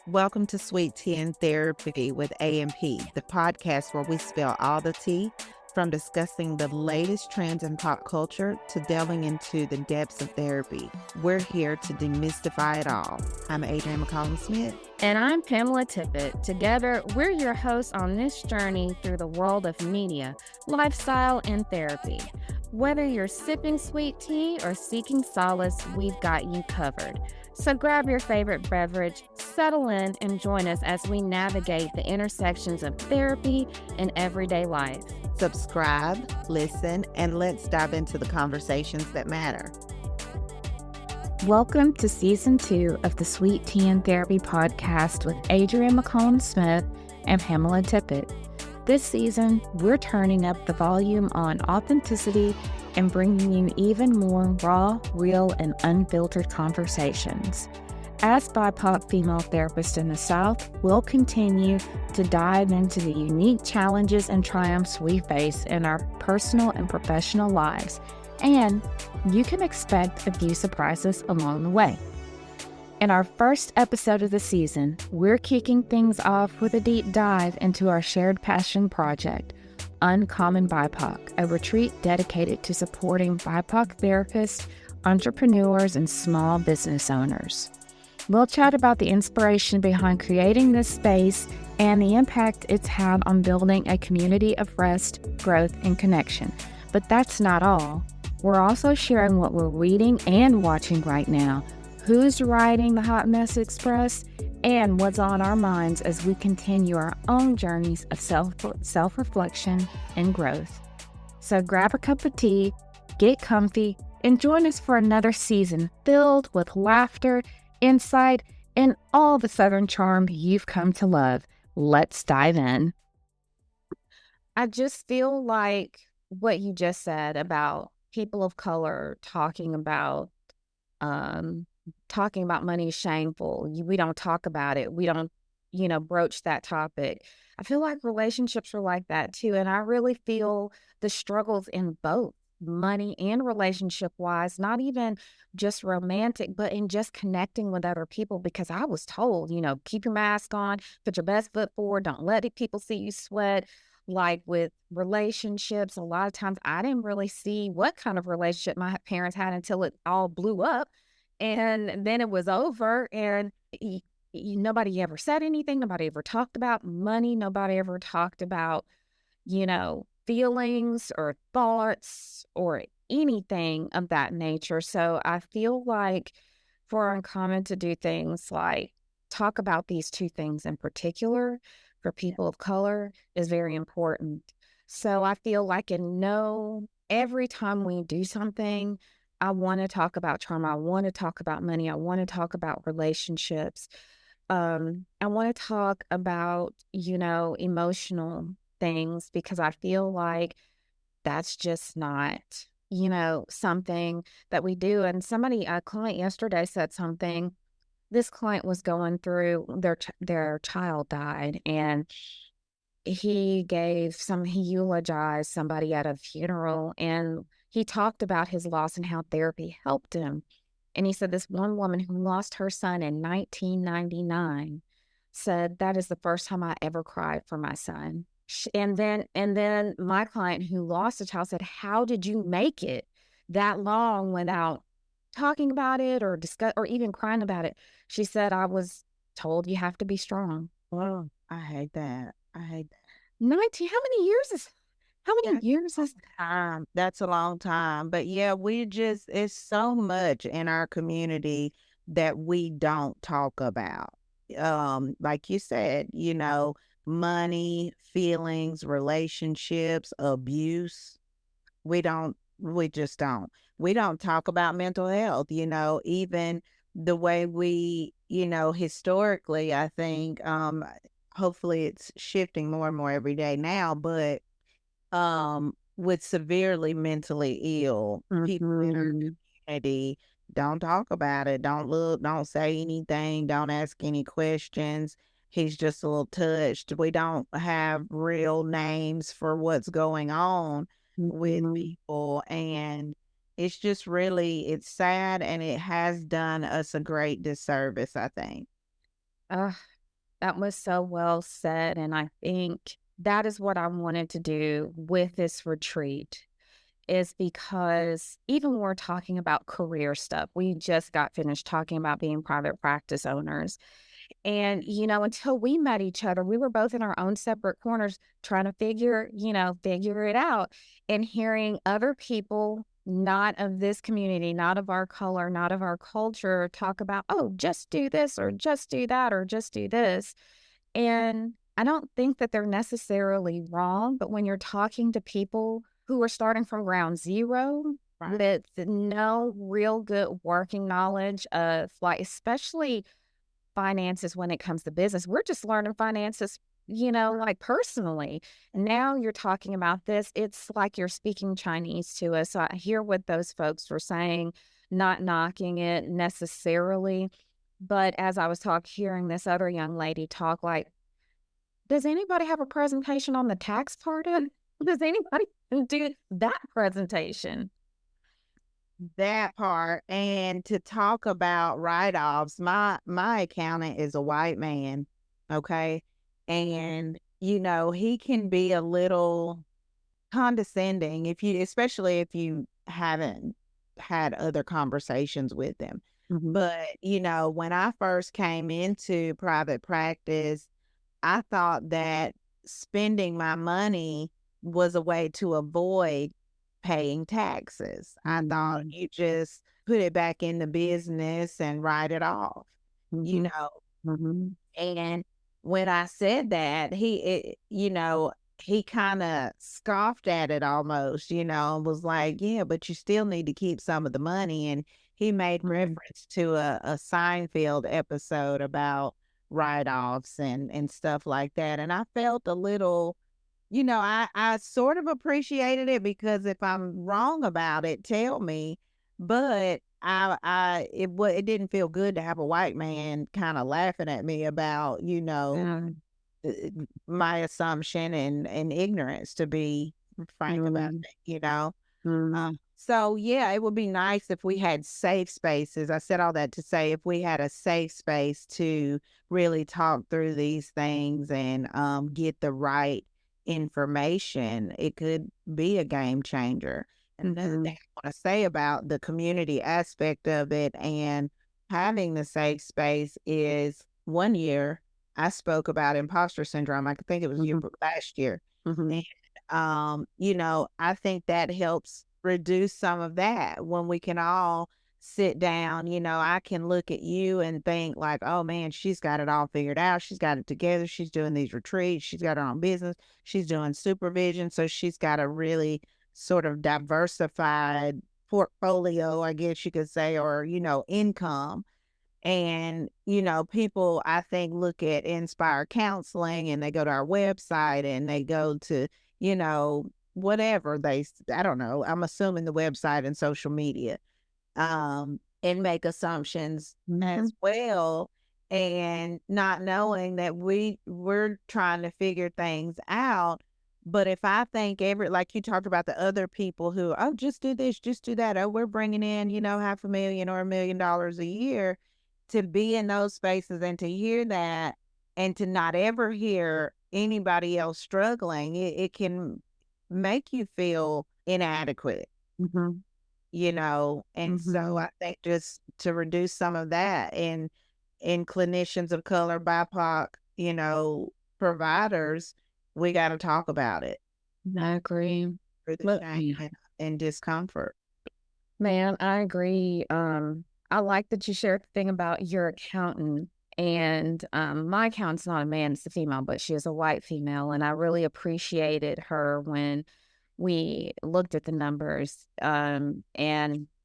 Welcome to Sweet Tea and Therapy with A&P, the podcast where we spill all the tea, from discussing the latest trends in pop culture to delving into the depths of therapy. We're here to demystify it all. I'm Adrienne McCollum-Smith. And I'm Pamela Tippit. Together, we're your hosts on this journey through the world of media, lifestyle, and therapy. Whether you're sipping sweet tea or seeking solace, we've got you covered. So grab your favorite beverage, settle in, and join us as we navigate the intersections of therapy and everyday life. Subscribe, listen, and let's dive into the conversations that matter. Welcome to Season 2 of the Sweet Tea and Therapy podcast with Adrienne McCollum-Smith and Pamela Tippit. This season, we're turning up the volume on authenticity and bringing you even more raw, real, and unfiltered conversations. As BIPOC female therapists in the South, we'll continue to dive into the unique challenges and triumphs we face in our personal and professional lives, and you can expect a few surprises along the way. In our first episode of the season, we're kicking things off with a deep dive into our shared passion project, Uncommon BIPOC, a retreat dedicated to supporting BIPOC therapists, entrepreneurs, and small business owners. We'll chat about the inspiration behind creating this space and the impact it's had on building a community of rest, growth, and connection. But that's not all. We're also sharing what we're reading and watching right now, who's riding the Hot Mess Express, and what's on our minds as we continue our own journeys of self-reflection and growth. So grab a cup of tea, get comfy, and join us for another season filled with laughter, insight, and all the Southern charm you've come to love. Let's dive in. I just feel like what you just said about people of color talking about money is shameful. We don't talk about it. We don't, broach that topic. I feel like relationships are like that too. And I really feel the struggles in both money and relationship wise, not even just romantic, but in just connecting with other people, because I was told, keep your mask on, put your best foot forward, don't let people see you sweat. Like with relationships, a lot of times I didn't really see what kind of relationship my parents had until it all blew up. And then it was over, and nobody ever said anything. Nobody ever talked about money. Nobody ever talked about, feelings or thoughts or anything of that nature. So I feel like for Uncommon to do things like talk about these two things in particular for people of color is very important. So I feel like every time we do something, I want to talk about trauma. I want to talk about money. I want to talk about relationships. I want to talk about, emotional things, because I feel like that's just not, something that we do. And a client yesterday said something. This client was going through, their child died, and he eulogized somebody at a funeral, and he talked about his loss and how therapy helped him. And he said this one woman who lost her son in 1999 said, that is the first time I ever cried for my son. And then my client who lost a child said, how did you make it that long without talking about it or discuss or even crying about it? She said, I was told you have to be strong. Oh, I hate that. 19, how many years is time. That's a long time. But yeah, it's so much in our community that we don't talk about. Like you said, money, feelings, relationships, abuse. We just don't. We don't talk about mental health, even the way we, historically, I think, hopefully it's shifting more and more every day now, but with severely mentally ill people in our community don't talk about it, don't look, don't say anything, don't ask any questions. He's just a little touched. We don't have real names for what's going on with people, and it's just it's sad, and it has done us a great disservice, I think. That was so well said. And I think that is what I wanted to do with this retreat, is because even when we're talking about career stuff, we just got finished talking about being private practice owners. And, until we met each other, we were both in our own separate corners trying to figure it out, and hearing other people, not of this community, not of our color, not of our culture, talk about, oh, just do this or just do that or just do this. And I don't think that they're necessarily wrong, but when you're talking to people who are starting from ground zero Right. with no real good working knowledge of, like, especially finances when it comes to business. We're just learning finances, like personally. Now you're talking about this. It's like you're speaking Chinese to us. So I hear what those folks were saying, not knocking it necessarily. But as I was hearing this other young lady talk, like, does anybody have a presentation on the tax part of it? Does anybody do that presentation? That part. And to talk about write-offs, my accountant is a white man, okay? And, he can be a little condescending especially if you haven't had other conversations with them. Mhm. But, when I first came into private practice, I thought that spending my money was a way to avoid paying taxes. I thought you just put it back in the business and write it off, you Mhm. know. Mhm. And when I said that, he kind of scoffed at it almost, and was like, yeah, but you still need to keep some of the money. And he made Mhm. reference to a Seinfeld episode about write-offs and stuff like that. And I felt a little, I sort of appreciated it, because if I'm wrong about it, tell me. But it didn't feel good to have a white man kind of laughing at me about, Yeah. my assumption and ignorance, to be frank about Mhm. it, you know. Mhm. So yeah, it would be nice if we had safe spaces. I said all that to say, if we had a safe space to really talk through these things and get the right information, it could be a game changer. And another thing Mhm. I want to say about the community aspect of it and having the safe space is, one year I spoke about imposter syndrome. I think it was Mhm. last year. Mhm. I think that helps reduce some of that when we can all sit down. I can look at you and think like, oh man, she's got it all figured out. She's got it together. She's doing these retreats. She's got her own business. She's doing supervision. So she's got a really sort of diversified portfolio, I guess you could say, or, income. And, people, I think, look at Inspire Counseling and they go to our website and they go to, whatever I don't know, I'm assuming the website and social media, and make assumptions as Mhm. well. And not knowing that we're trying to figure things out. But if I think like you talked about the other people who, oh, just do this, just do that. Oh, we're bringing in, $500,000 or $1 million a year, to be in those spaces and to hear that and to not ever hear anybody else struggling, it can make you feel inadequate, Mhm. and so Mhm. I think just to reduce some of that in clinicians of color, BIPOC, providers, we got to talk about it I agree. for the Look, shame and discomfort. man, I agree. I like that you shared the thing about your accountant. And my accountant's not a man, it's a female, but she is a white female. And I really appreciated her when we looked at the numbers, and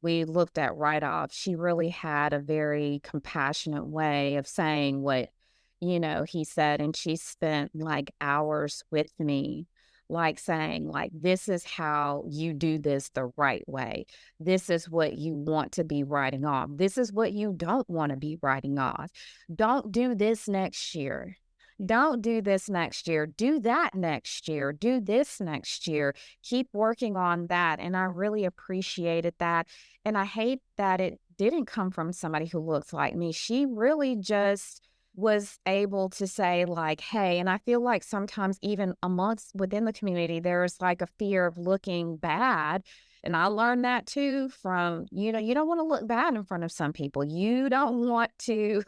we looked at write-offs. She really had a very compassionate way of saying what, he said. And she spent like hours with me, like saying, like, this is how you do this the right way. This is what you want to be writing off. This is what you don't want to be writing off. Don't do this next year. Don't do this next year. Do that next year. Do this next year. Keep working on that. And I really appreciated that. And I hate that it didn't come from somebody who looks like me. She really just was able to say like, hey, and I feel like sometimes even amongst within the community, there's like a fear of looking bad. And I learned that too from, you don't want to look bad in front of some people. You don't want to,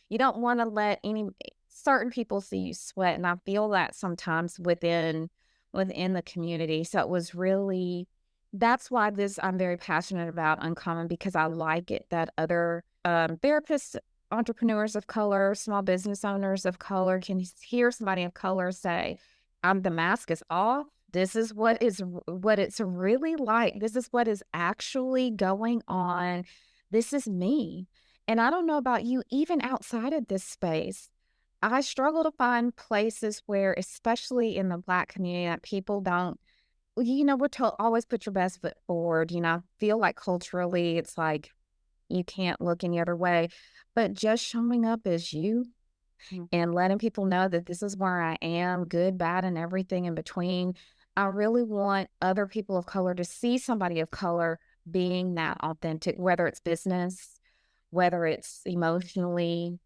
you don't want to let any certain people see you sweat. And I feel that sometimes within the community. So it was really, that's why this I'm very passionate about Uncommon, because I like it that other therapists, entrepreneurs of color, small business owners of color can hear somebody of color say, the mask is off. This is what it's really like. This is what is actually going on. This is me. And I don't know about you, even outside of this space, I struggle to find places where, especially in the Black community, that people don't, we're told always put your best foot forward. I feel like culturally it's like you can't look any other way, but just showing up as you and letting people know that this is where I am, good, bad, and everything in between. I really want other people of color to see somebody of color being that authentic, whether it's business, whether it's emotionally,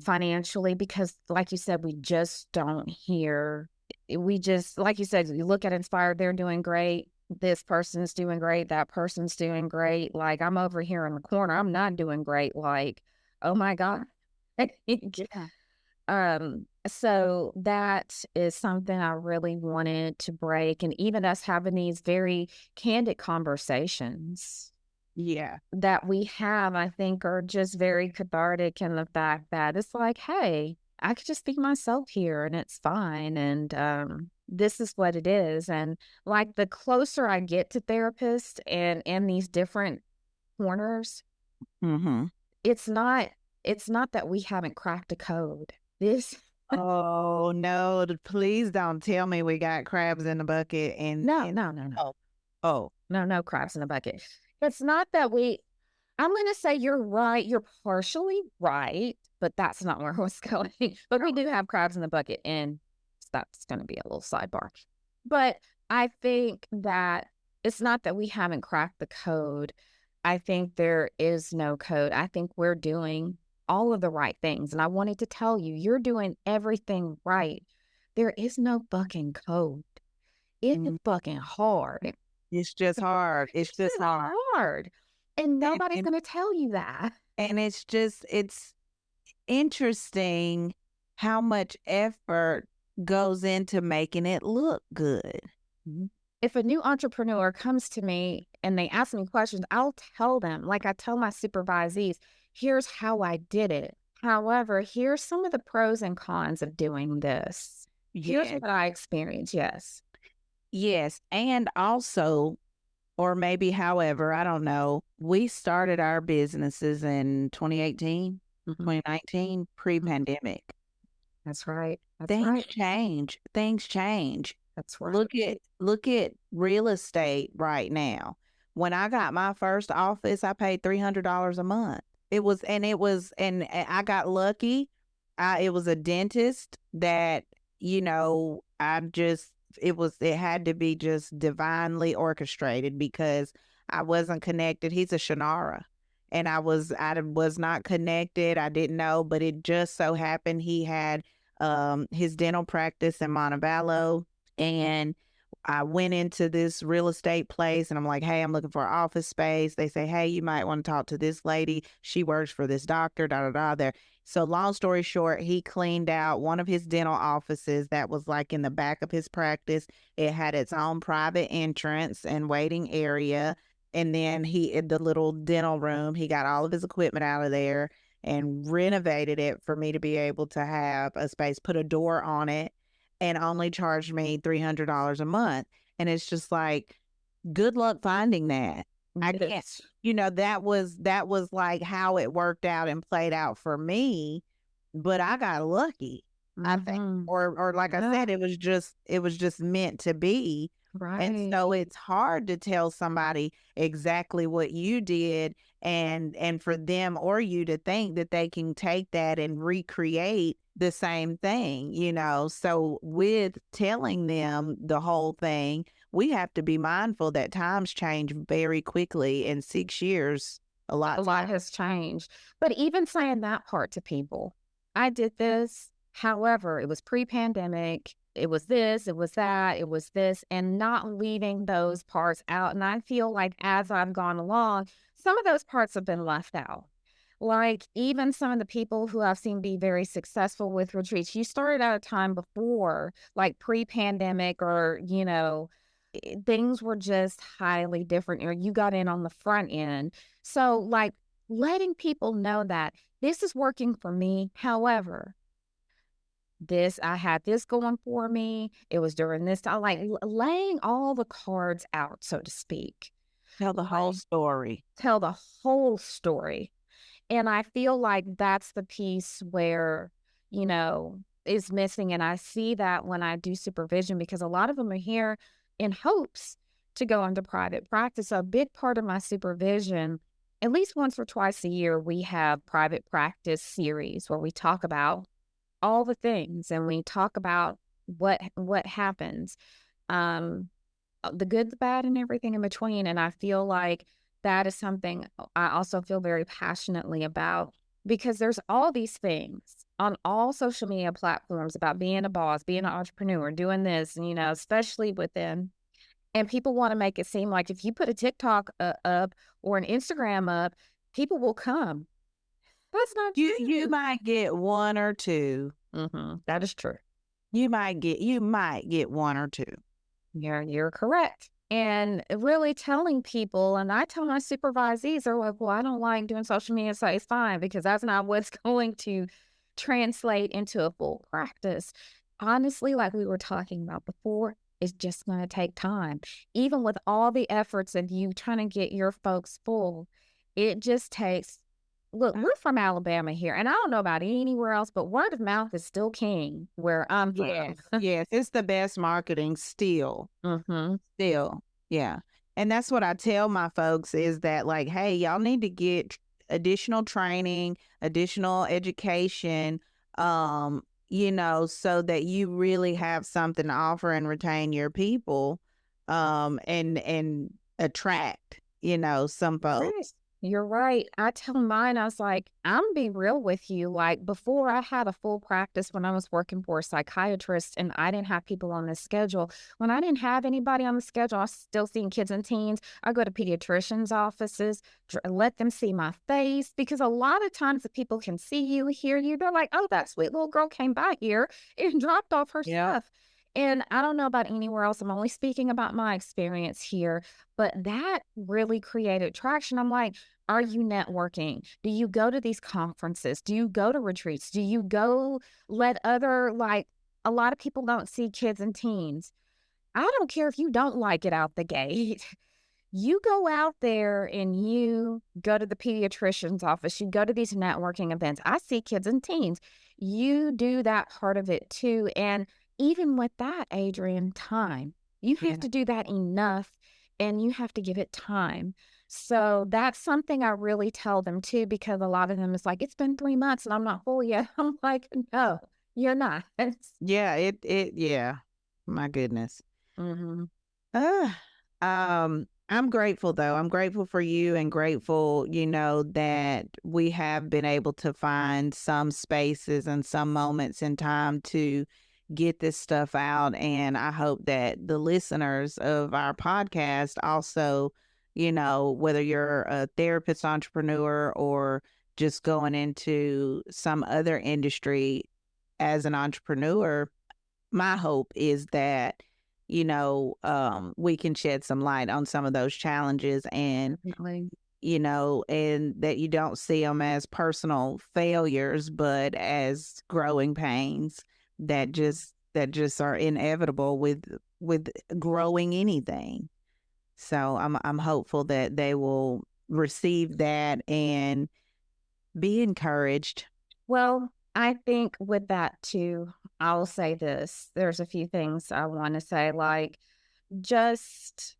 financially, because like you said, we just don't hear. We just, like you said, you look at Inspired, they're doing great. This person's doing great. That person's doing great. Like, I'm over here in the corner. I'm not doing great. Like, oh my God. Yeah. So that is something I really wanted to break. And even us having these very candid conversations Yeah. that we have, I think, are just very cathartic in the fact that it's like, hey, I could just be myself here and it's fine. And this is what it is. And like the closer I get to therapists and in these different corners, Mm-hmm. it's not that we haven't cracked a code. This Oh no, please don't tell me we got crabs in the bucket no, and no, no, no. oh. No crabs in the bucket. It's not that I'm going to say you're right. You're partially right, but that's not where I was going. But we do have crabs in the bucket, and that's going to be a little sidebar. But I think that it's not that we haven't cracked the code. I think there is no code. I think we're doing all of the right things. And I wanted to tell you, you're doing everything right. There is no fucking code. It's Mm. fucking hard. It's just hard. It's just hard. hard. And nobody's And, going to tell you that. and it's interesting how much effort goes into making it look good. If a new entrepreneur comes to me and they ask me questions, I'll tell them, like I tell my supervisees, here's how I did it. However, here's some of the pros and cons of doing this. Here's Yeah. what I experienced. Yes. Yes. And also, or maybe however, I don't know, we started our businesses in 2018, 2019, pre-pandemic. That's right. That's Things right. change. Things change. That's right. Look at real estate right now. When I got my first office, I paid $300 a month. And I got lucky. It was a dentist that, it had to be just divinely orchestrated because I wasn't connected. He's a Shannara. And I was not connected. I didn't know, but it just so happened he had his dental practice in Montevallo, and I went into this real estate place and I'm like, hey, I'm looking for office space. They say, hey, you might want to talk to this lady. She works for this doctor, da da da there. So long story short, he cleaned out one of his dental offices that was like in the back of his practice. It had its own private entrance and waiting area. And then the little dental room, he got all of his equipment out of there and renovated it for me to be able to have a space, put a door on it, and only charged me $300 a month. And it's just like, good luck finding that. I can't, that was like how it worked out and played out for me, but I got lucky. I think, or like I said, it was just meant to be. Right. And so it's hard to tell somebody exactly what you did and for them or you to think that they can take that and recreate the same thing, So with telling them the whole thing, we have to be mindful that times change very quickly. In 6 years, a lot has changed. But even saying that part to people, I did this. However, it was pre-pandemic. It was this, it was that, it was this, and not leaving those parts out. And I feel like as I've gone along, some of those parts have been left out. Like even some of the people who I've seen be very successful with retreats, you started at a time before, like pre-pandemic, or, things were just highly different, or you got in on the front end. So, like, letting people know that this is working for me. However, I had this going for me. It was during this time, like laying all the cards out, so to speak. Tell the whole Like, story. tell the whole story. And I feel like that's the piece where, is missing. And I see that when I do supervision, because a lot of them are here in hopes to go into private practice. A big part of my supervision, at least once or twice a year, we have private practice series where we talk about all the things and we talk about what happens, um, the good, the bad, and everything in between. And I feel like that is something I also feel very passionately about, because there's all these things on all social media platforms about being a boss, being an entrepreneur, doing this, and, especially within, and people want to make it seem like if you put a TikTok up or an Instagram up, people will come. That's not You true. might get one or two. That is true. You might get one or two. You're correct. And really telling people, and I tell my supervisees, they're like, well, I don't like doing social media, so it's fine, because that's not what's going to translate into a full practice. Honestly, like we were talking about before, it's just going to take time. Even with all the efforts of you trying to get your folks full, it just takes. Look, we're from Alabama here, and I don't know about anywhere else, but word of mouth is still king where I'm from. Yes, yes, it's the best marketing still. Still, yeah. And that's what I tell my folks is that, like, hey, y'all need to get additional training, additional education, so that you really have something to offer and retain your people, and attract, some folks. Right. You're right. I tell mine, I was like, I'm gonna be real with you. Like before, I had a full practice when I was working for a psychiatrist, and I didn't have people on the schedule. When I didn't have anybody on the schedule, I was still seeing kids and teens. I go to pediatricians' offices, let them see my face, because a lot of times the people can see you, hear you. They're like, oh, that sweet little girl came by here and dropped off her Yeah. stuff. And I don't know about anywhere else. I'm only speaking about my experience here, but that really created traction. I'm like, are you networking? Do you go to these conferences? Do you go to retreats? Do you go let other, like, a lot of people don't see kids and teens. I don't care if you don't like it out the gate. You go out there and you go to the pediatrician's office, you go to these networking events. I see kids and teens. You do that part of it too. And even with that, Adrienne, time. You have Yeah. to do that enough, and you have to give it time. So that's something I really tell them too, because a lot of them is like, it's been 3 months and I'm not full yet. I'm like, no, you're not. Yeah, yeah. My goodness. Mm-hmm. Uh, I'm grateful though. I'm grateful for you and grateful, that we have been able to find some spaces and some moments in time to get this stuff out. And I hope that the listeners of our podcast also, whether you're a therapist entrepreneur or just going into some other industry as an entrepreneur, my hope is that we can shed some light on some of those challenges, and Definitely. and that you don't see them as personal failures, but as growing pains that just are inevitable with growing anything. So I'm hopeful that they will receive that and be encouraged. Well, I think with that too, I'll say this. There's a few things I want to say, like just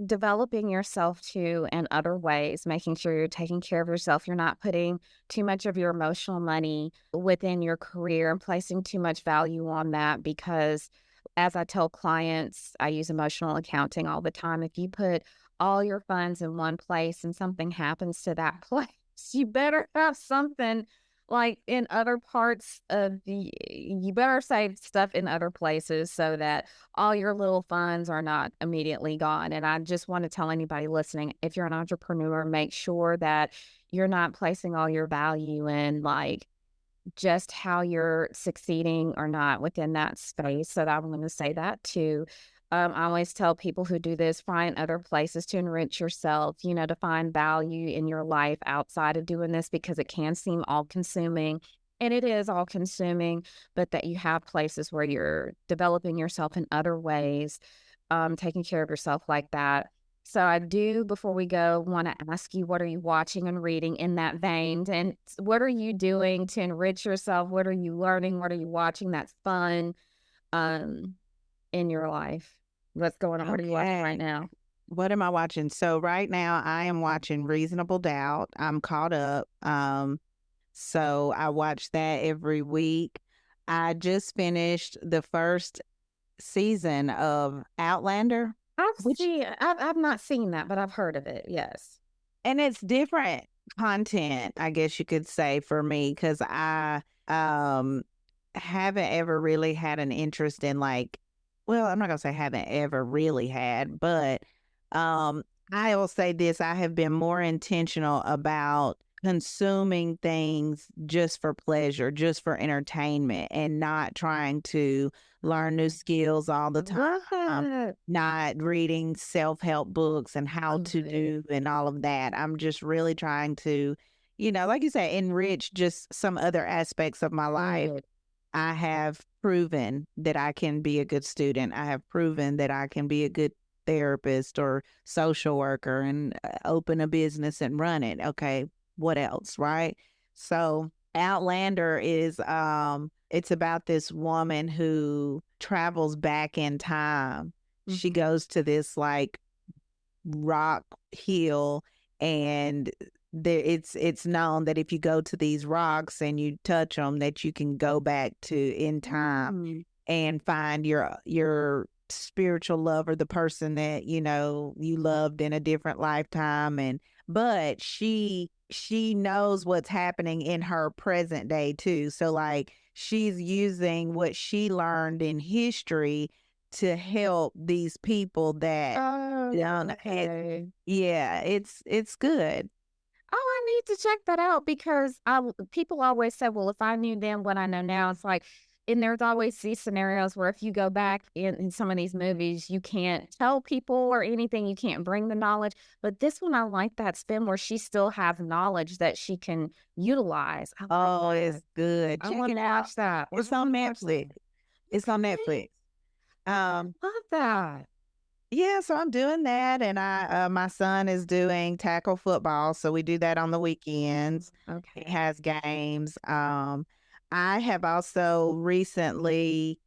developing yourself too in other ways, making sure you're taking care of yourself. You're not putting too much of your emotional money within your career and placing too much value on that, because as I tell clients, I use emotional accounting all the time. If you put all your funds in one place and something happens to that place, you better have something like in other parts of the, you better save stuff in other places so that all your little funds are not immediately gone. And I just want to tell anybody listening, if you're an entrepreneur, make sure that you're not placing all your value in like just how you're succeeding or not within that space. So I'm going to say that too. I always tell people who do this, find other places to enrich yourself, you know, to find value in your life outside of doing this because it can seem all consuming. And it is all consuming, but that you have places where you're developing yourself in other ways, taking care of yourself like that. So I do, before we go, want to ask you, what are you watching and reading in that vein? And what are you doing to enrich yourself? What are you learning? What are you watching that's fun in your life? What's going on? What are you watching right now? What am I watching? So right now I am watching Reasonable Doubt. I'm caught up. So I watch that every week. I just finished the first season of Outlander, which I've not seen that, but I've heard of it. Yes. and it's different content, I guess you could say, for me, because I haven't ever really had an interest in like, well, I'm not gonna say haven't ever really had, but I will say this: I have been more intentional about consuming things just for pleasure, just for entertainment, and not trying to learn new skills all the time. Love that. Not reading self-help books and how to Good. do and all of that. I'm just really trying to, like you say, enrich just some other aspects of my life. Good. I have proven that I can be a good student. I have proven that I can be a good therapist or social worker and open a business and run it. Okay, what else, right? So Outlander is it's about this woman who travels back in time. She goes to this like rock hill, and it's known that if you go to these rocks and you touch them, that you can go back to in time and find your spiritual lover, the person that you loved in a different lifetime. And but she knows what's happening in her present day too, so like she's using what she learned in history to help these people that Oh, don't. okay. Yeah, it's good. Oh, I need to check that out because people always say, well, if I knew then what I know now, it's like, and there's always these scenarios where if you go back in some of these movies, you can't tell people or anything, you can't bring the knowledge. But this one, I like that spin where she still has knowledge that she can utilize. I like Oh, that. it's good. I Check want it to out. watch that. It's I on wanna watch that. Netflix. It's on Netflix. Um, Love that. yeah, so I'm doing that, and my son is doing tackle football, so we do that on the weekends. He Okay. has games. I have also recently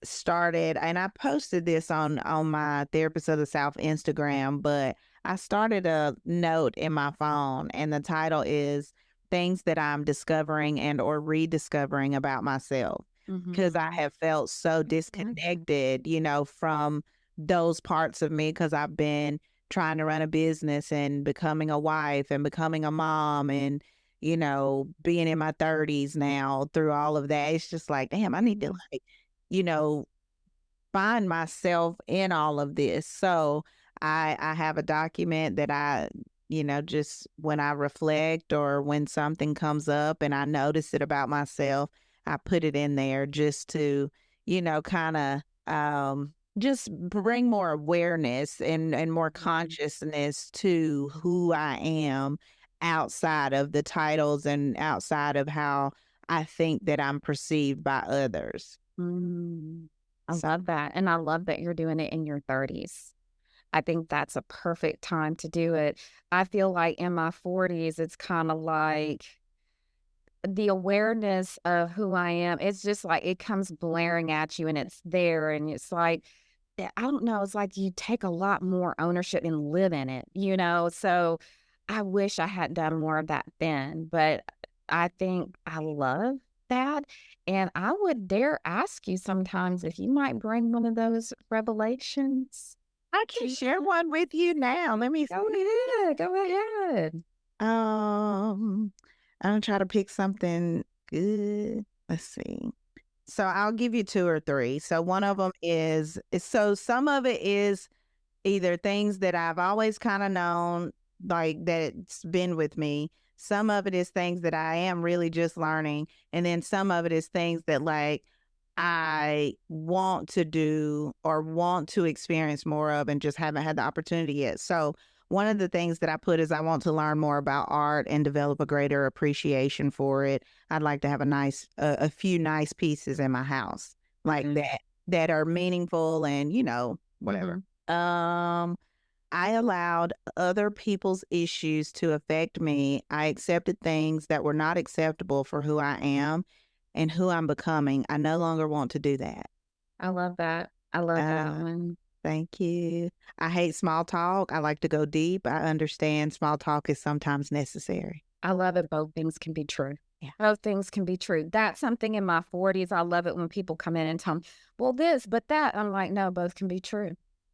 started, and I posted this on my Therapist of the South Instagram, but I started a note in my phone, and the title is things that I'm discovering and or rediscovering about myself, because I have felt so disconnected, from those parts of me, because I've been trying to run a business and becoming a wife and becoming a mom and being in my 30s now. Through all of that, it's just like, damn, I need to like you know, find myself in all of this. So I have a document that just when I reflect or when something comes up and I notice it about myself, I put it in there just to, kind of just bring more awareness and more consciousness to who I am outside of the titles and outside of how I think that I'm perceived by others. I love that. And I love that you're doing it in your 30s. I think that's a perfect time to do it. I feel like in my 40s, it's kind of like the awareness of who I am. It's just like it comes blaring at you and it's there. And it's like, I don't know, it's like you take a lot more ownership and live in it, you know? So I wish I had done more of that then, but I think I love that. And I would dare ask you sometimes if you might bring one of those revelations. I can share one with you now. Let me Go ahead. Go ahead. um I'm gonna try to pick something good. Let's see. So I'll give you two or three. So one of them so some of it is either things that I've always kind of known, like that's been with me. Some of it is things that I am really just learning. And then some of it is things that like I want to do or want to experience more of and just haven't had the opportunity yet. So one of the things that I put is I want to learn more about art and develop a greater appreciation for it. I'd like to have a few nice pieces in my house like that are meaningful and, whatever. I allowed other people's issues to affect me. I accepted things that were not acceptable for who I am and who I'm becoming. I no longer want to do that. I love that. I love that Uh, one. Thank you. I hate small talk. I like to go deep. I understand small talk is sometimes necessary. I love it. Both things can be true. Yeah. Both things can be true. That's something in my 40s. I love it when people come in and tell me, well, this, but that. I'm like, no, both can be true.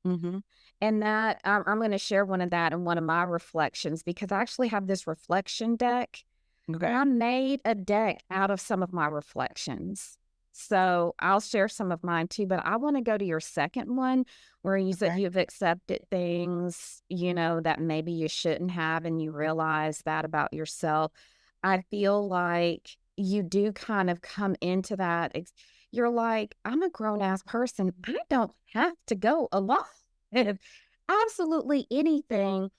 Mm-hmm. And that I'm going to share one of that in one of my reflections because I actually have this reflection deck. Okay. And I made a deck out of some of my reflections. So I'll share some of mine too, but I want to go to your second one where you said you've accepted things, that maybe you shouldn't have, and you realize that about yourself. I feel like you do kind of come into that. You're like, I'm a grown ass person. I don't have to go along with absolutely anything.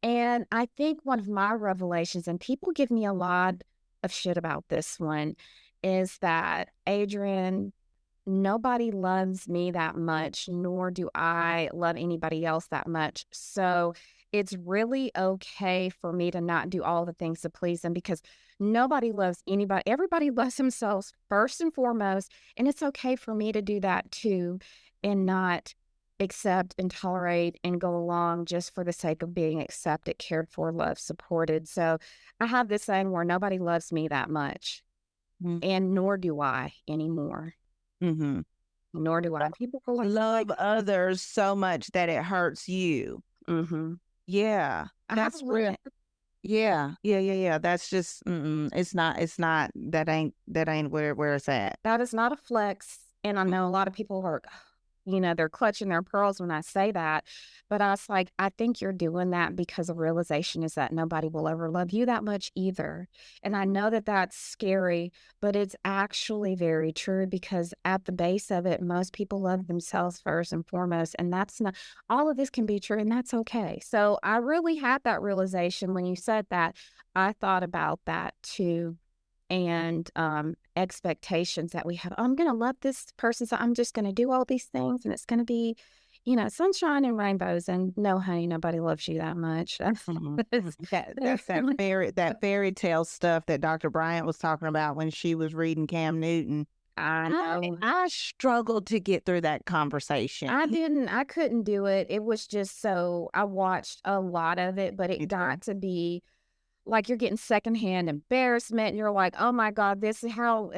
And I think one of my revelations, and people give me a lot of shit about this one, is that, Adrienne, nobody loves me that much, nor do I love anybody else that much. So it's really okay for me to not do all the things to please them because nobody loves anybody. Everybody loves themselves first and foremost. And it's okay for me to do that too and not accept and tolerate and go along just for the sake of being accepted, cared for, loved, supported. So I have this saying where nobody loves me that much, and nor do I anymore. Mm-hmm. Nor do I. People are like, Love others so much that it hurts you. mm-hmm. Yeah, that's real. Yeah. That's just, it's not, that ain't where it's at. That is not a flex. And I know a lot of people are, they're clutching their pearls when I say that. But I was like, I think you're doing that because the realization is that nobody will ever love you that much either. And I know that that's scary, but it's actually very true because at the base of it, most people love themselves first and foremost. And that's not, all of this can be true and that's okay. So I really had that realization when you said that. I thought about that too. And expectations that we have. I'm going to love this person, so I'm just going to do all these things, and it's going to be, sunshine and rainbows. And no, honey, nobody loves you that much. That's That fairy tale stuff that Dr. Bryant was talking about when she was reading Cam Newton. I know. I struggled to get through that conversation. I couldn't do it. It was just so, I watched a lot of it, but it got to be like you're getting secondhand embarrassment. And you're like, oh my God, this is how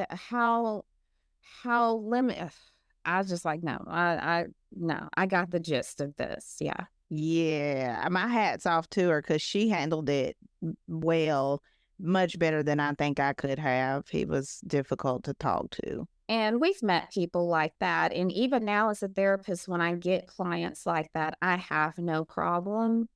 limit. I was just like, no, no, I got the gist of this. Yeah. Yeah. My hat's off to her because she handled it well, much better than I think I could have. He was difficult to talk to. And we've met people like that. And even now as a therapist, when I get clients like that, I have no problem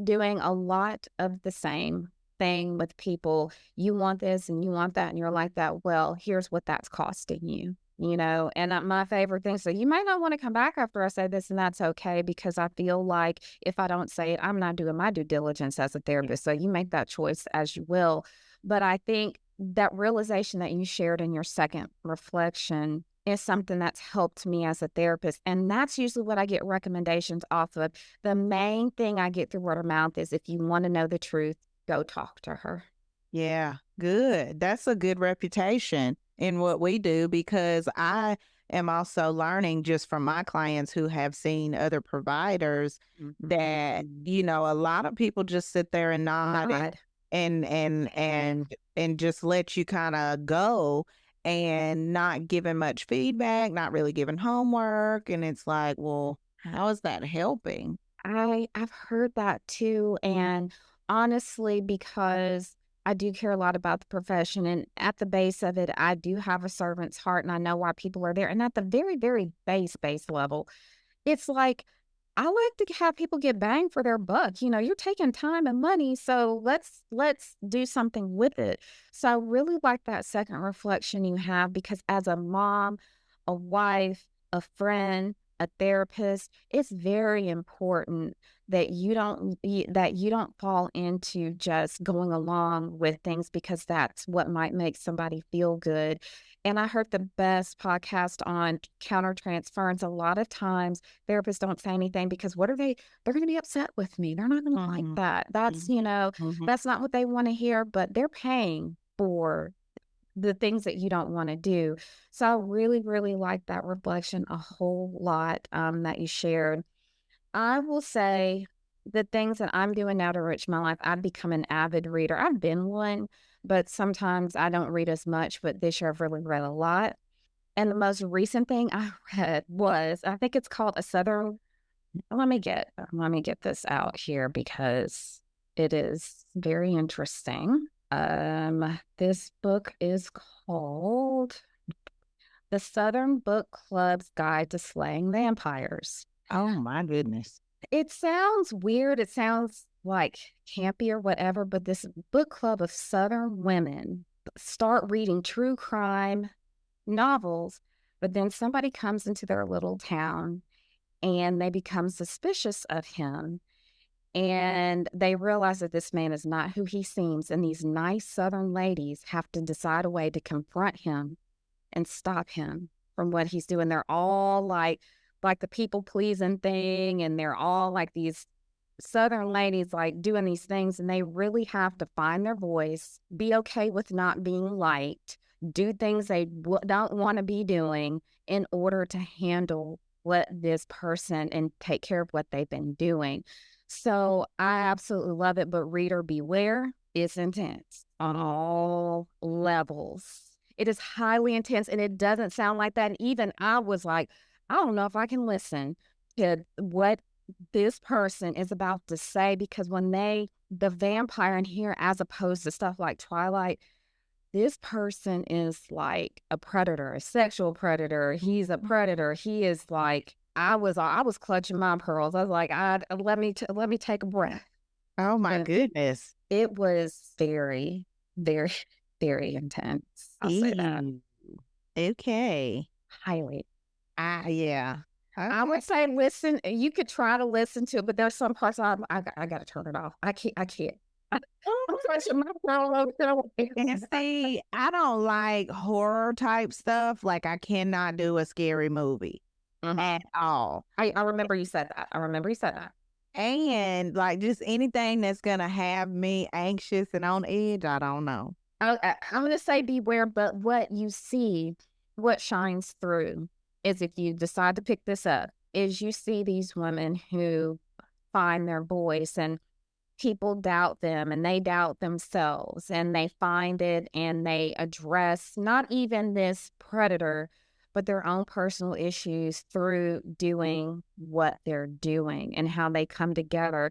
doing a lot of the same thing with people. You want this and you want that, and you're like that. Well, here's what that's costing you, and my favorite thing. So you might not want to come back after I say this, and that's okay, because I feel like if I don't say it, I'm not doing my due diligence as a therapist. So you make that choice as you will. But I think that realization that you shared in your second reflection is something that's helped me as a therapist. And that's usually what I get recommendations off of. The main thing I get through word of mouth is if you want to know the truth, go talk to her. Yeah, good. That's a good reputation in what we do because I am also learning just from my clients who have seen other providers that, a lot of people just sit there and nod and just let you kind of go and not giving much feedback, not really giving homework. And it's like, well, how is that helping? I've heard that too. And honestly, because I do care a lot about the profession, and at the base of it, I do have a servant's heart, and I know why people are there. And at the very, very base level, it's like I like to have people get bang for their buck. You know, you're taking time and money, so let's do something with it. So I really like that second reflection you have because as a mom, a wife, a friend, a therapist, it's very important that you don't fall into just going along with things because that's what might make somebody feel good. And I heard the best podcast on countertransference. A lot of times therapists don't say anything because what are they're going to be upset with me. They're not going to like Mhm. that. That's, you know, Mhm. that's not what they want to hear, but they're paying for the things that you don't want to do. So I really, really like that reflection a whole lot that you shared. I will say the things that I'm doing now to enrich my life, I've become an avid reader. I've been one, but sometimes I don't read as much. But this year I've really read a lot. And the most recent thing I read was, I think it's called A Southern. Let me get this out here because it is very interesting. This book is called The Southern Book Club's Guide to Slaying Vampires. Oh my goodness. It sounds weird. It sounds like campy or whatever, but this book club of Southern women start reading true crime novels, but then somebody comes into their little town and they become suspicious of him. And they realize that this man is not who he seems. And these nice Southern ladies have to decide a way to confront him and stop him from what he's doing. They're all like the people pleasing thing, and they're all like these Southern ladies like doing these things, and they really have to find their voice, be okay with not being liked, do things they don't want to be doing in order to handle what this person and take care of what they've been doing. So I absolutely love it, but reader beware, it's intense on all levels. It is highly intense and it doesn't sound like that. And even I was like, I don't know if I can listen to what this person is about to say because when the vampire in here, as opposed to stuff like Twilight, this person is like a predator, a sexual predator. He's a predator. He is like, I was clutching my pearls. I was like, let me take a breath. Oh my But goodness. it was very, very, very intense. I'll say that. Ew. Okay. Highly. Yeah. I Okay. would say listen, you could try to listen to it, but there's some parts I got to turn it off. I can't. I'm clutching my pearls. And see, I don't like horror type stuff. Like I cannot do a scary movie Mhm. at all. I remember you said that. I remember you said that. And like just anything that's gonna have me anxious and on edge, I don't know. I'm going to say beware, but what you see, what shines through is if you decide to pick this up, is you see these women who find their voice and people doubt them and they doubt themselves and they find it and they address not even this predator, but their own personal issues through doing what they're doing and how they come together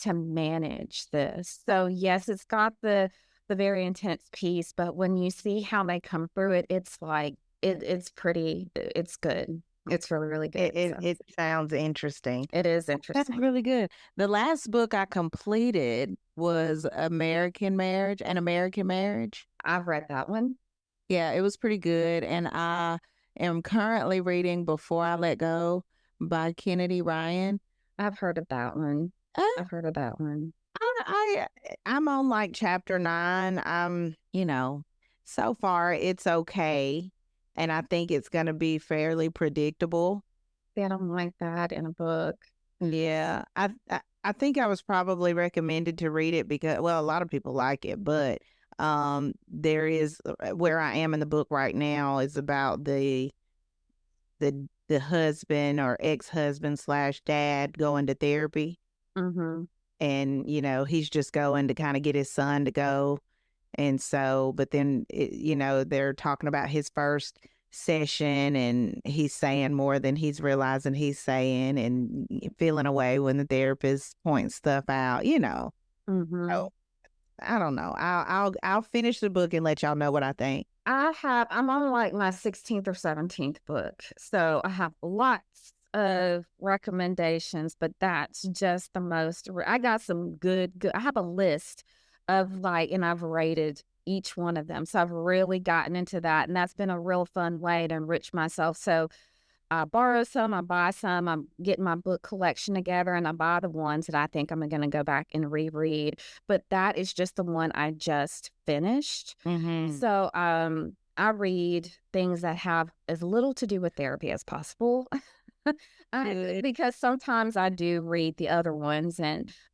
to manage this. So yes, it's got the very intense piece, but when you see how they come through it, it's like it's good. It's really, really It good. it, So it sounds interesting. it is That's interesting. really good. The last book I completed was An American Marriage. I've read that one. Yeah, it was pretty good. And I am currently reading Before I Let Go by Kennedy Ryan. I've heard of that one. Uh, I've heard of that one. I'm on like chapter 9. So far it's okay. And I think it's gonna be fairly predictable. See, I don't like that in a book. Yeah. I think I was probably recommended to read it because well, a lot of people like it, but there is where I am in the book right now is about the husband or ex-husband slash dad going to therapy. Mhm. And, he's just going to kind of get his son to go. And so, but then, they're talking about his first session and he's saying more than he's realizing he's saying and feeling away when the therapist points stuff out. Mhm. So I don't know. I'll finish the book and let y'all know what I think. I'm on like my 16th or 17th book. So I have lots of recommendations, but that's just the most. I got some good. I have a list of like, and I've rated each one of them. So I've really gotten into that. And that's been a real fun way to enrich myself. So I borrow some, I buy some, I'm getting my book collection together, and I buy the ones that I think I'm going to go back and reread. But that is just the one I just finished. Mm-hmm. So I read things that have as little to do with therapy as possible. Because sometimes I do read the other ones,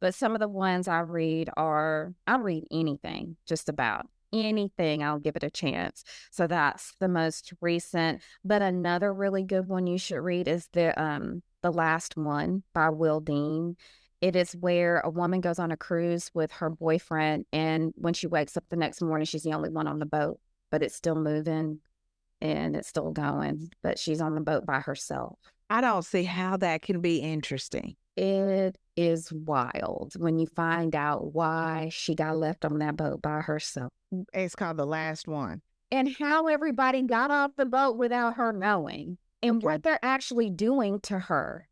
but some of the ones I read I'll read anything, just about anything. I'll give it a chance. So that's the most recent. But another really good one you should read is the last one by Will Dean. It is where a woman goes on a cruise with her boyfriend, and when she wakes up the next morning, she's the only one on the boat, but it's still moving and it's still going, but she's on the boat by herself. I don't see how that can be interesting. It is wild when you find out why she got left on that boat by herself. It's called The Last One. And how everybody got off the boat without her knowing, and what they're actually doing to her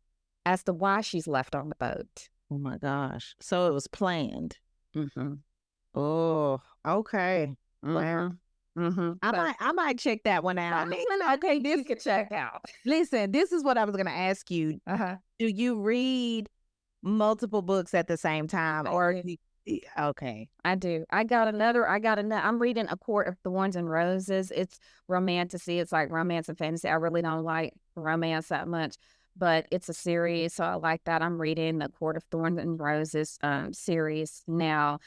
as to why she's left on the boat. Oh my gosh. So it was planned. Mm-hmm. Oh, okay. Mm-hmm. Mm-hmm. I might check that one out. Okay, this can check out. Listen, this is what I was going to ask you. Uh-huh. Do you read multiple books at the same time, or okay? I do. I got another. I'm reading A Court of Thorns and Roses. It's romantasy. It's like romance and fantasy. I really don't like romance that much, but it's a series, so I like that. I'm reading the Court of Thorns and Roses series now.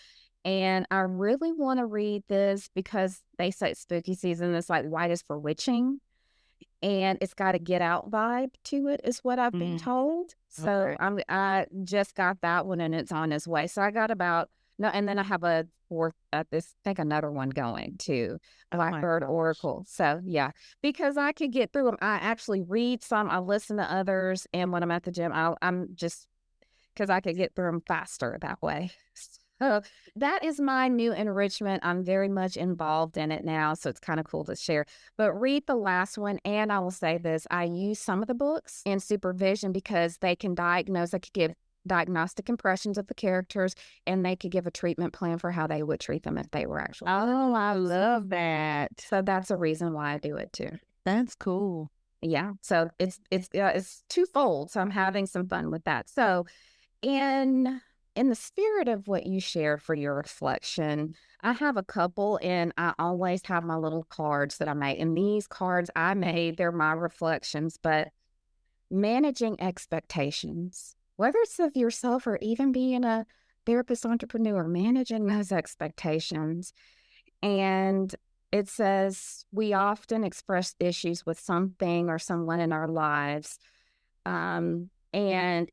And I really want to read this because they say it's spooky season. It's like White is for Witching. And it's got a Get Out vibe to it, is what I've been told. So Okay. I just got that one, and it's on its way. So I got about no, and then I have a fourth, another one going too, Blackbird Oracle. So yeah, because I could get through them. I actually read some, I listen to others, and when I'm at the gym, I'm just because I could get through them faster that way. So that is my new enrichment. I'm very much involved in it now, so it's kind of cool to share. But read the last one, and I will say this. I use some of the books in supervision because they can diagnose, I could give diagnostic impressions of the characters, and they could give a treatment plan for how they would treat them if they were actually. Oh, I love that. So that's a reason why I do it too. That's cool. Yeah. So it's twofold. So I'm having some fun with that. So in the spirit of what you share for your reflection, I have a couple, and I always have my little cards that I made. And these cards I made, they're my reflections, but managing expectations, whether it's of yourself or even being a therapist entrepreneur, managing those expectations. And it says we often express issues with something or someone in our lives. And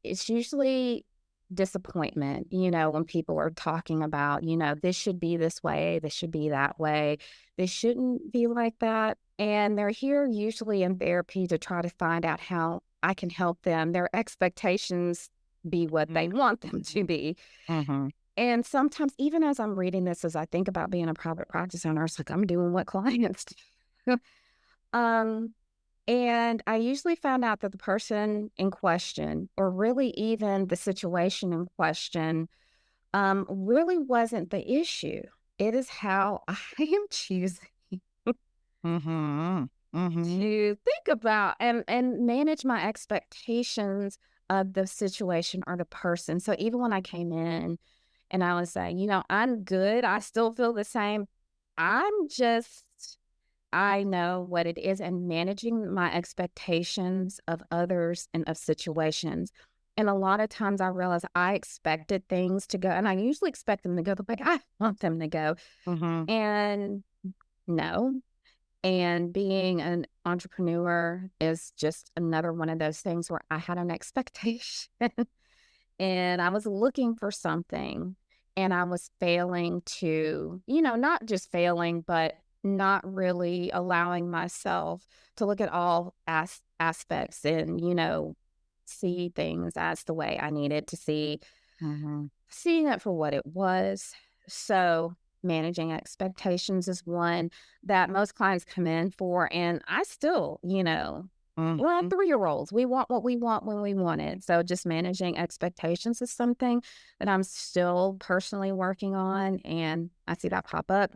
it's usually disappointment, when people are talking about, this should be this way, this should be that way, this shouldn't be like that. And they're here usually in therapy to try to find out how I can help them, their expectations be what they want them to be. Mm-hmm. And sometimes, even as I'm reading this, as I think about being a private practice owner, it's like I'm doing what clients do. And I usually found out that the person in question, or really even the situation in question, really wasn't the issue. It is how I am choosing Mm-hmm. Mm-hmm. to think about and manage my expectations of the situation or the person. So even when I came in and I was saying, I'm good, I still feel the same. I know what it is, and managing my expectations of others and of situations. And a lot of times I realize I expected things to go, and I usually expect them to go the way I want them to go. Mm-hmm. And no. And being an entrepreneur is just another one of those things where I had an expectation and I was looking for something, and I was failing to, not just failing, but not really allowing myself to look at all aspects and, see things as the way I needed to see, Mm-hmm. seeing it for what it was. So managing expectations is one that most clients come in for. And I still, we're Mhm. 3-year-olds. We want what we want when we want it. So just managing expectations is something that I'm still personally working on. And I see that pop up.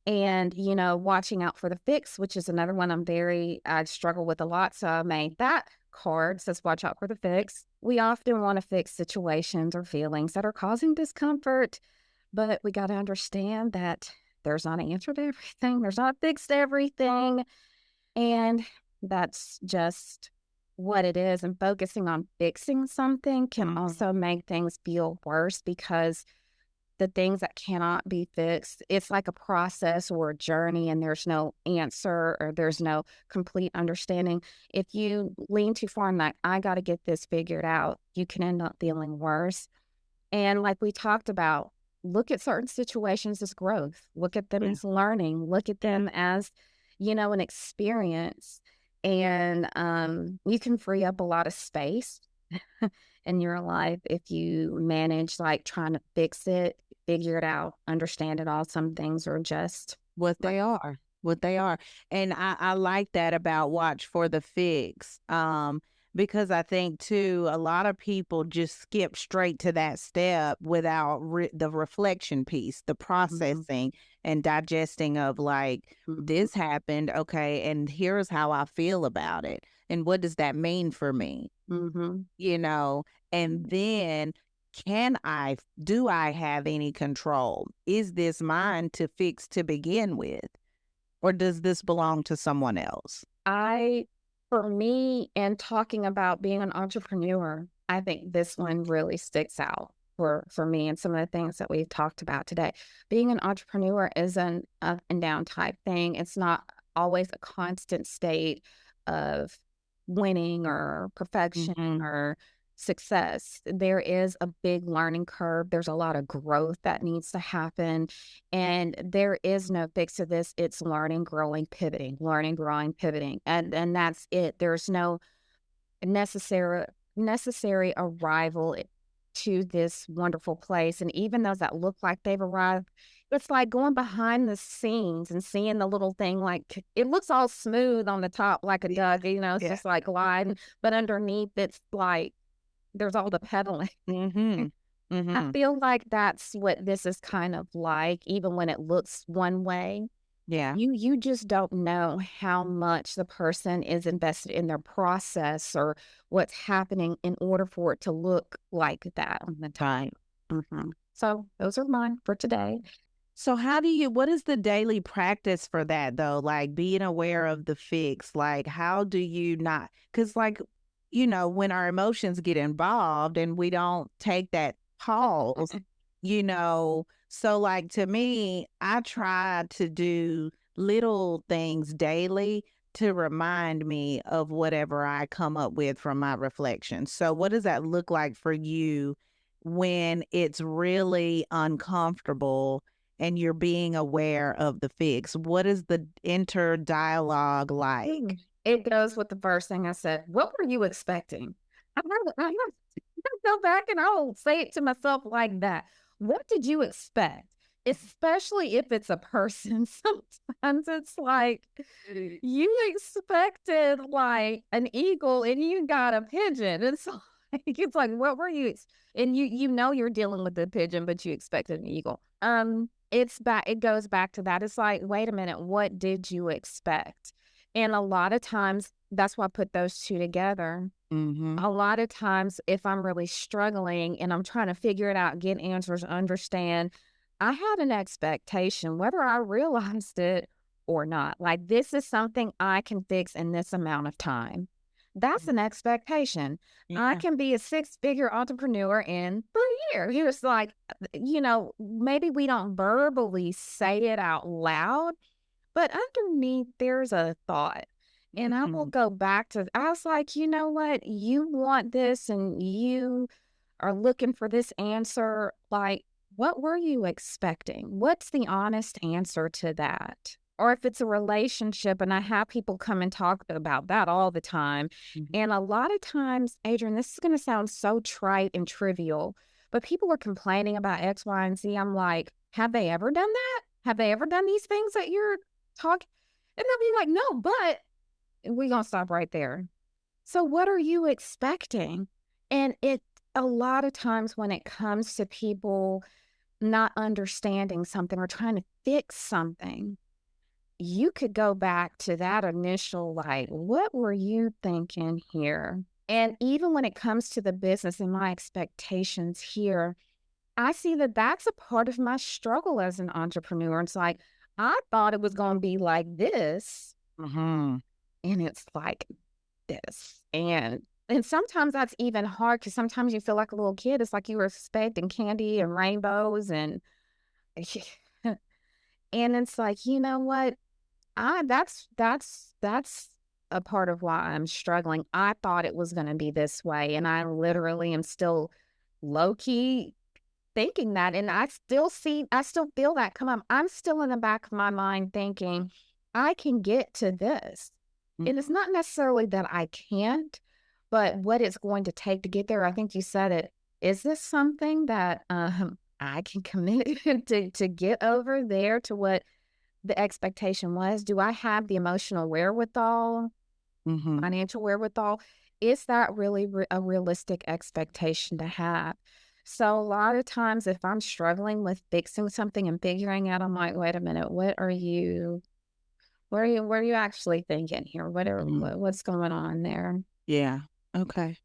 And, watching out for the fix, which is another one I struggle with a lot. So I made that card says, watch out for the fix. We often want to fix situations or feelings that are causing discomfort, but we got to understand that there's not an answer to everything. There's not a fix to everything. And that's just what it is. And focusing on fixing something can Mhm. also make things feel worse because the things that cannot be fixed, it's like a process or a journey, and there's no answer or there's no complete understanding. If you lean too far on that, I got to get this figured out, you can end up feeling worse. And like we talked about, look at certain situations as growth, look at them Yeah. as learning, look at them as, an experience. And you can free up a lot of space in your life if you manage like trying to fix it, figure it out, understand it all. Some things are just What like, they are, what they are. And I like that about watch for the fix, because I think too, a lot of people just skip straight to that step without the reflection piece, the mhm, processing and digesting of like, mhm, this happened, okay, and here's how I feel about it. And what does that mean for me? mhm. you know, and then do I have any control? Is this mine to fix to begin with? Or does this belong to someone else? I, for me, and talking about being an entrepreneur, I think this one really sticks out for me and some of the things that we've talked about today. Being an entrepreneur is an up and down type thing. It's not always a constant state of winning or perfection Mhm. or success. There is a big learning curve. There's a lot of growth that needs to happen. And there is no fix to this. It's learning, growing, pivoting, learning, growing, pivoting. And that's it. There's no necessary necessary arrival to this wonderful place. And even those that look like they've arrived, it's like going behind the scenes and seeing the little thing, like it looks all smooth on the top like a Yeah, duck, it's yeah. just like gliding, but underneath it's like there's all the pedaling. Mhm. I Mhm. feel like that's what this is kind of like, even when it looks one way. Yeah. You just don't know how much the person is invested in their process or what's happening in order for it to look like that on the time. So those are mine for today. So what is the daily practice for that though? Like being aware of the fix, like how do you not, because like, when our emotions get involved and we don't take that pause, so like to me, I try to do little things daily to remind me of whatever I come up with from my reflection. So what does that look like for you when it's really uncomfortable and you're being aware of the fix? What is the inter dialogue like? It goes with the first thing I said. What were you expecting? I go back and I'll say it to myself like that. What did you expect? Especially if it's a person. Sometimes it's like you expected like an eagle and you got a pigeon. It's like what were you and you're dealing with the pigeon, but you expected an eagle. It goes back to that. It's like, wait a minute, what did you expect? And a lot of times that's why I put those two together. Mhm. A lot of times, if I'm really struggling and I'm trying to figure it out, get answers, understand, I had an expectation, whether I realized it or not. Like, this is something I can fix in this amount of time. That's an expectation. I Yeah. can be a six-figure entrepreneur in 3 years. It's like, maybe we don't verbally say it out loud, but underneath, there's a thought. And I will Mhm. go back to, I was like, you know what? You want this and you are looking for this answer. Like, what were you expecting? What's the honest answer to that? Or if it's a relationship, and I have people come and talk about that all the time. Mhm. And a lot of times, Adrienne, this is going to sound so trite and trivial, but people were complaining about X, Y, and Z. I'm like, have they ever done that? Have they ever done these things that you're talking? And they'll be like, no, but we're going to stop right there. So what are you expecting? And it, a lot of times when it comes to people not understanding something or trying to fix something, you could go back to that initial, like, what were you thinking here? And even when it comes to the business and my expectations here, I see that that's a part of my struggle as an entrepreneur. It's like, I thought it was going to be like this, Mm-hmm. and it's like this. And sometimes that's even hard because sometimes you feel like a little kid. It's like you were expecting candy and rainbows and and it's like, you know what? That's a part of why I'm struggling. I thought it was gonna be this way, and I literally am still low key thinking that, and I still feel that come up. I'm still in the back of my mind thinking, I can get to this. And it's not necessarily that I can't, but what it's going to take to get there. I think you said it. Is this something that I can commit to get over there to what the expectation was? Do I have the emotional wherewithal, Mm-hmm. financial wherewithal? Is that really a realistic expectation to have? So a lot of times if I'm struggling with fixing something and figuring out, I'm like, wait a minute, what are you actually thinking here? What's going on there? Yeah. Okay.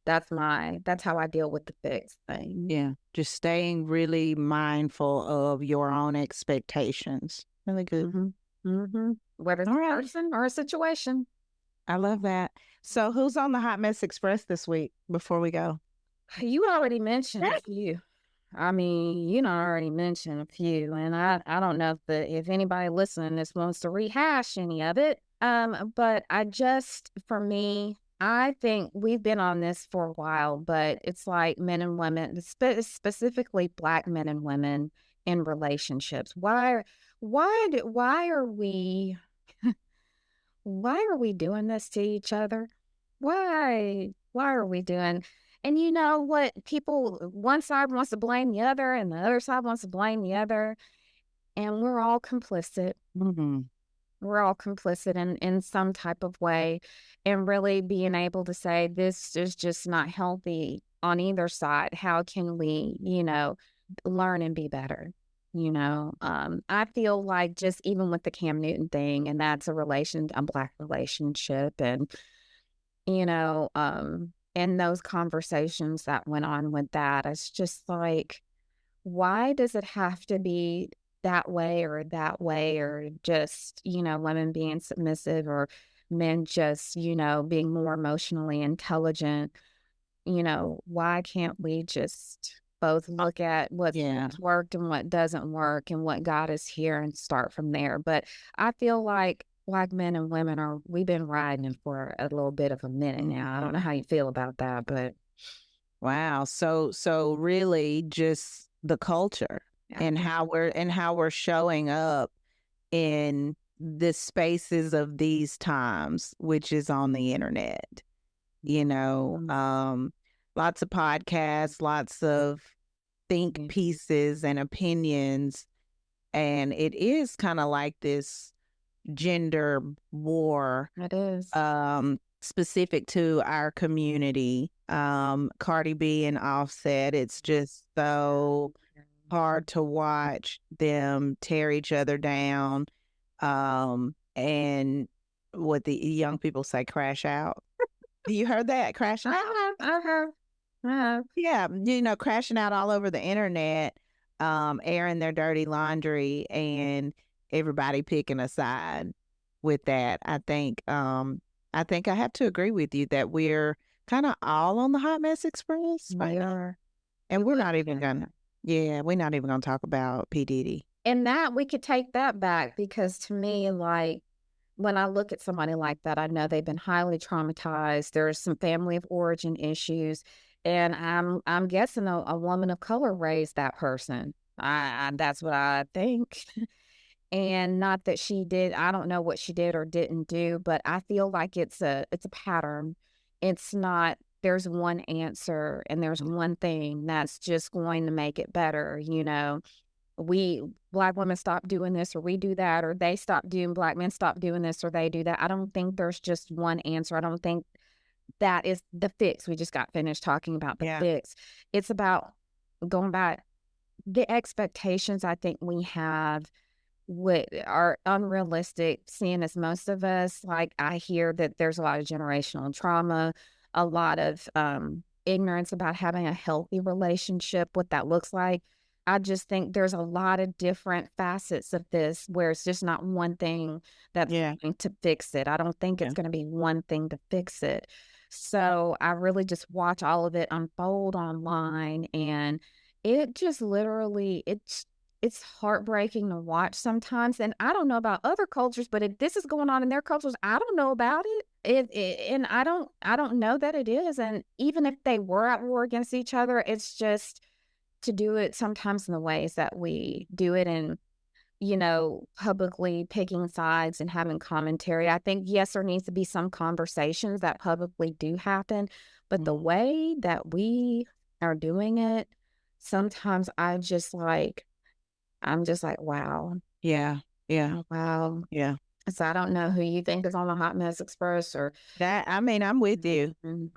That's how I deal with the fix thing. Yeah. Just staying really mindful of your own expectations. Really good. Whether it's All a right. person or a situation. I love that. So who's on the Hot Mess Express this week before we go? You already mentioned a few. I mean, you know, I already mentioned a few, and I don't know if anybody listening this wants to rehash any of it. But for me, I think we've been on this for a while, but it's like men and women, specifically Black men and women in relationships. Why are we why are we doing this to each other? Why are we doing? And you know what? People, one side wants to blame the other, and the other side wants to blame the other, and we're all complicit. Mm-hmm. We're all complicit in some type of way, and really being able to say this is just not healthy on either side. How can we, learn and be better? I feel like just even with the Cam Newton thing, and that's a Black relationship, and and those conversations that went on with that, it's just like, why does it have to be that way, or just, women being submissive or men just, being more emotionally intelligent? Why can't we just both look at Yeah. what's worked and what doesn't work and what got us here and start from there? But I feel like Black men and women we've been riding it for a little bit of a minute now. I don't know how you feel about that, but Wow. So really just the culture yeah. and how we're showing up in the spaces of these times, which is on the internet. You know, lots of podcasts, lots of think pieces and opinions, and it is kind of like this gender war It is. specific to our community. Cardi B and Offset, it's just so hard to watch them tear each other down, and what the young people say, crash out. You heard that? Crash out? I have. Yeah, crashing out all over the internet, airing their dirty laundry, and everybody picking a side with that. I think I have to agree with you that we're kind of all on the Hot Mess Express right We now. are. And we're not even gonna talk about P. Diddy. And that we could take that back, because to me, like, when I look at somebody like that, I know they've been highly traumatized. There's some family of origin issues, and I'm guessing a woman of color raised that person. I that's what I think. And not that she did. I don't know what she did or didn't do, but I feel like it's a pattern. It's not there's one answer and there's one thing that's just going to make it better. We Black women stop doing this or we do that, or they stop doing, Black men stop doing this or they do that. I don't think there's just one answer. I don't think that is the fix. We just got finished talking about the fix. It's about going back. The expectations I think we have are unrealistic, seeing as most of us, like, I hear that there's a lot of generational trauma, a lot of ignorance about having a healthy relationship, what that looks like. I just think there's a lot of different facets of this where it's just not one thing that's going to fix it. I don't think it's going to be one thing to fix it. So I really just watch all of it unfold online, and it just literally, it's heartbreaking to watch sometimes. And I don't know about other cultures, but if this is going on in their cultures, I don't know about it. And I don't know that it is. And even if they were at war against each other, it's just to do it sometimes in the ways that we do it, and publicly picking sides and having commentary. I think, yes, there needs to be some conversations that publicly do happen, but the way that we are doing it, sometimes I'm just like, wow. Yeah. Wow. Yeah. So I don't know who you think is on the Hot Mess Express or that. I mean, I'm with you. Mhm.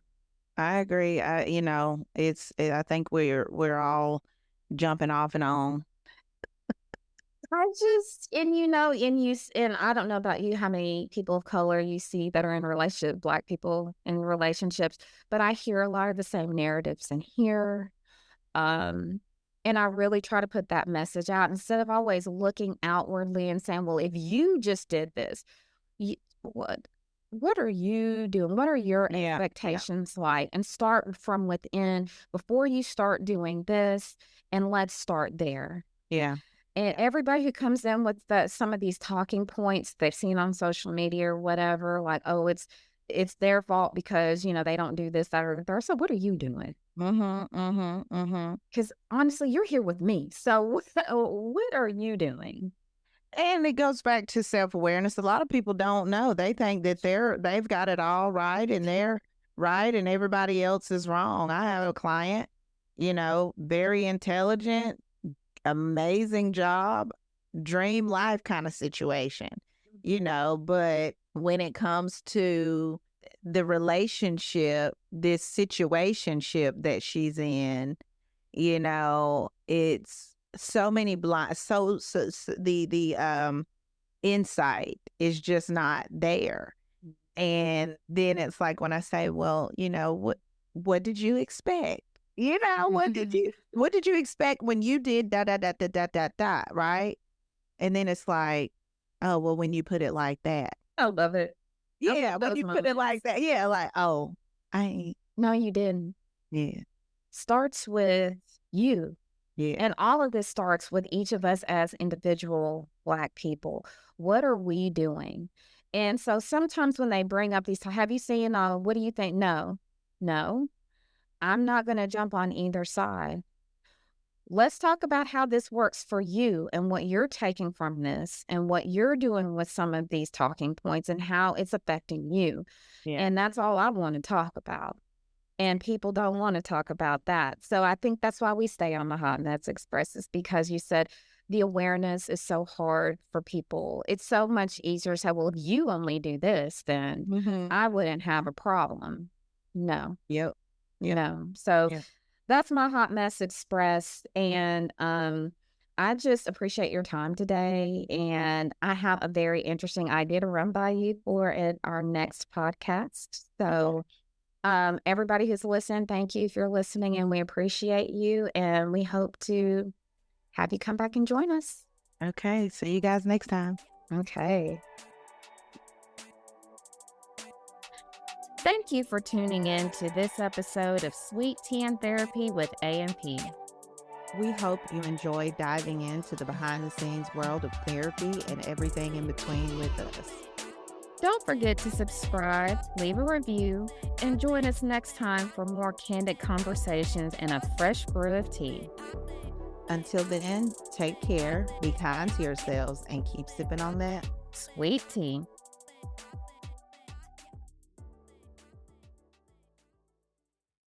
I agree. I think we're all jumping off and on. I just, and I don't know about you, how many people of color you see that are in relationships, Black people in relationships, but I hear a lot of the same narratives in here. And I really try to put that message out instead of always looking outwardly and saying, well, if you just did this, what are you doing? What are your expectations like? And start from within before you start doing this, and let's start there. Yeah. And everybody who comes in with some of these talking points they've seen on social media or whatever, like, oh, it's their fault because, they don't do this, that, or the third. So what are you doing? Because honestly, you're here with me. So what are you doing? And it goes back to self-awareness. A lot of people don't know. They think that they've got it all right and they're right and everybody else is wrong. I have a client, very intelligent, amazing job, dream life kind of situation, but when it comes to the relationship, this situationship that she's in, it's so many blind, so the insight is just not there. And then it's like when I say, well, what did you expect? What did you expect when you did da da da da da da da, right? And then it's like, oh, well, when you put it like that. I love it. Yeah, when you put it like that. Yeah, like, oh, I ain't. No, you didn't. Yeah. Starts with you. Yeah. And all of this starts with each of us as individual Black people. What are we doing? And so sometimes when they bring up these, have you seen, what do you think? No, I'm not going to jump on either side. Let's talk about how this works for you and what you're taking from this and what you're doing with some of these talking points and how it's affecting you. Yeah. And that's all I want to talk about. And people don't want to talk about that. So I think that's why we stay on the Hot Mess Express, is because you said the awareness is so hard for people. It's so much easier to say, well, if you only do this, then I wouldn't have a problem. No. Yep. No. So that's my Hot Mess Express. And I just appreciate your time today. And I have a very interesting idea to run by you for our next podcast. So everybody who's listened, thank you if you're listening, and we appreciate you. And we hope to have you come back and join us. Okay. See you guys next time. Okay. Thank you for tuning in to this episode of Sweet Tea and Therapy with A&P. We hope you enjoyed diving into the behind-the-scenes world of therapy and everything in between with us. Don't forget to subscribe, leave a review, and join us next time for more candid conversations and a fresh brew of tea. Until then, take care, be kind to yourselves, and keep sipping on that sweet tea.